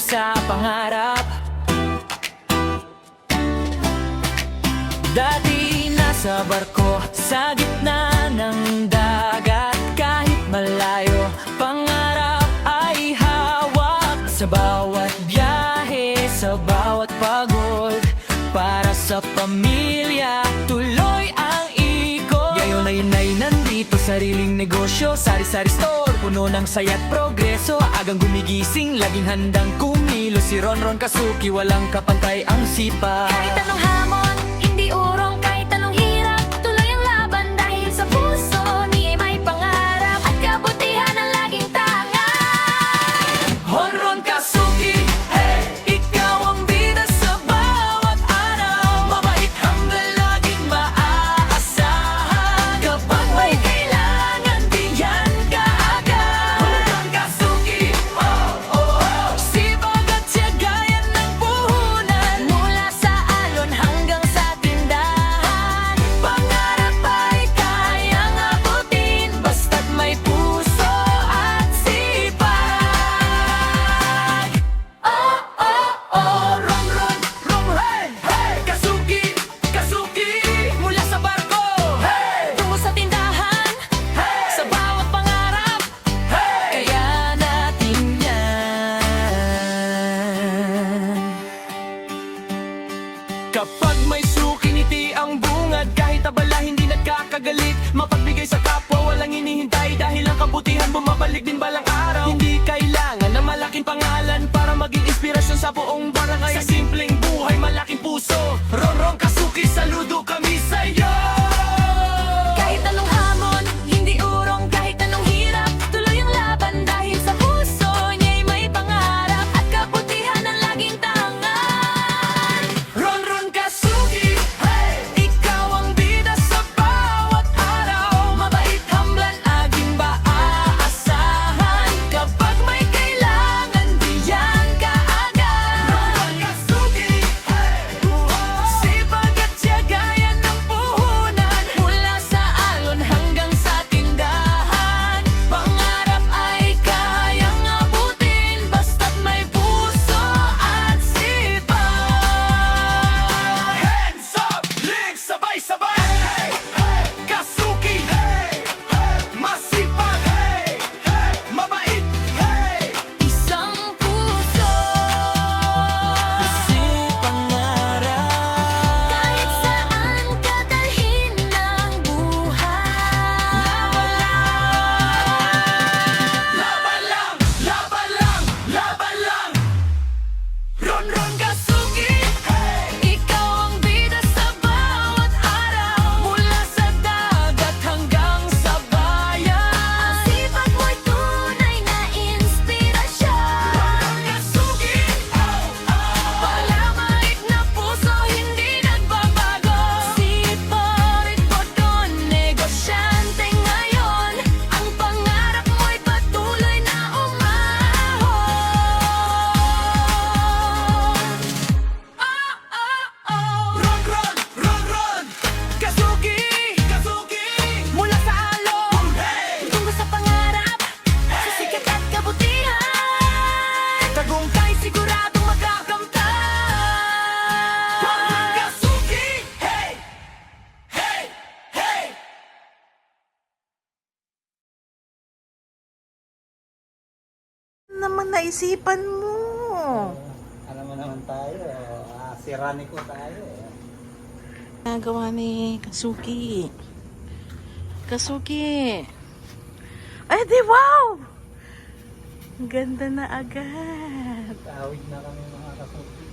sa pangarap. Dati nasa barko sa gitna ng dagat, kahit malayo, pangarap ay hawak. Sa bawat biyahe, sa bawat pagod, para sa pamilya, tuloy ang ikot. Ngayon ay nandito, sariling negosyo, sari-sari store, puno ng saya't progreso. Agang gumigising, laging handang kumilos. Si Ronron Kasuki, walang kapantay ang sipag. Kahit anong hamon, hindi urong. Kahit anong hirap, tuloy ang laban. Dahil sa puso niya'y may pangarap at kabutihan ang laging tangan. Ronron Kasuki, hey! Ikaw ang bida sa bawat araw. Mabait, humble, laging maaasahan. Kapag may kailangan, diyan ka agad. Ronron Kasuki, oh, oh, oh. Sipag at tiyaga, yan ang puhunan. Mula sa alon hanggang sa tindahan, Pangarap ay kayang abutin, basta't may puso at sipag. Oh, oh, oh, Ronron, hey, hey! Kasuki, Kasuki, mula sa barko, hey! tungo sa tindahan, Hey! sa bawat pangarap. Hey! Kaya natin yan. Kapag may suki, ngiti ang bungad. Kahit abala, hindi nagkakagalit. Mapagbigay sa kapwa, walang hinihintay. Dahil ang kabutihan bumabalik din balang araw. Hindi kailangan ng malaking pangalan para maging inspirasyon sa buong barangay. Sa simpleng buhay, malaking puso. Ronron Kasuki, saludo kami sa'yo. Kahit anong hamon, hindi urong. Kahit anong hirap, tuloy ang laban. Dahil sa puso niya'y may pangarap at kabutihan ang laging tangan. Ronron Kasuki, hey! Ikaw ang bida sa bawat araw. Mabait, humble, laging maaasahan. Kapag may kailangan, diyan ka agad. Ronron Kasuki, hey! Sipag at tiyaga, yan ang puhunan. Mula sa alon hanggang sa tindahan, Pangarap ay kayang abutin, basta't may puso at sipag. Hands up, legs sabay-sabay. Hey, hey, Kasuki, hey, hey, masipag, hey, hey, mabait, hey, isang puso. kasi pangarap. Kahit saan ka dalhin ng buhay, Laban lang, laban lang, laban lang. Ronron Kasuki, hey! ikaw ang bida sa bawat araw. Mula sa dagat hanggang sa bayan. Sipag mo'y tunay na inspirasyon. Ronron Kasuki, oh, oh. Palamait na puso, hindi nagbabago. Sipag, bodon, negosyante ngayon. Ang pangarap mo'y patuloy na umahon. Ronron, Ronron, Kasuki, Kasuki, mula sa alon, hey! Tungo sa pangarap, sa sikat at kabutihan, Tagumpay siguradong magakamtan. Ronron Kasuki, hey! Hey! Hey! Naman naisipan mo. Alam mo naman tayo, siraniko tayo. Nagawa ni Kasuki. Kasuki. Ay, di wow! Ang ganda na agad. Kaawig na kami mga kasuki.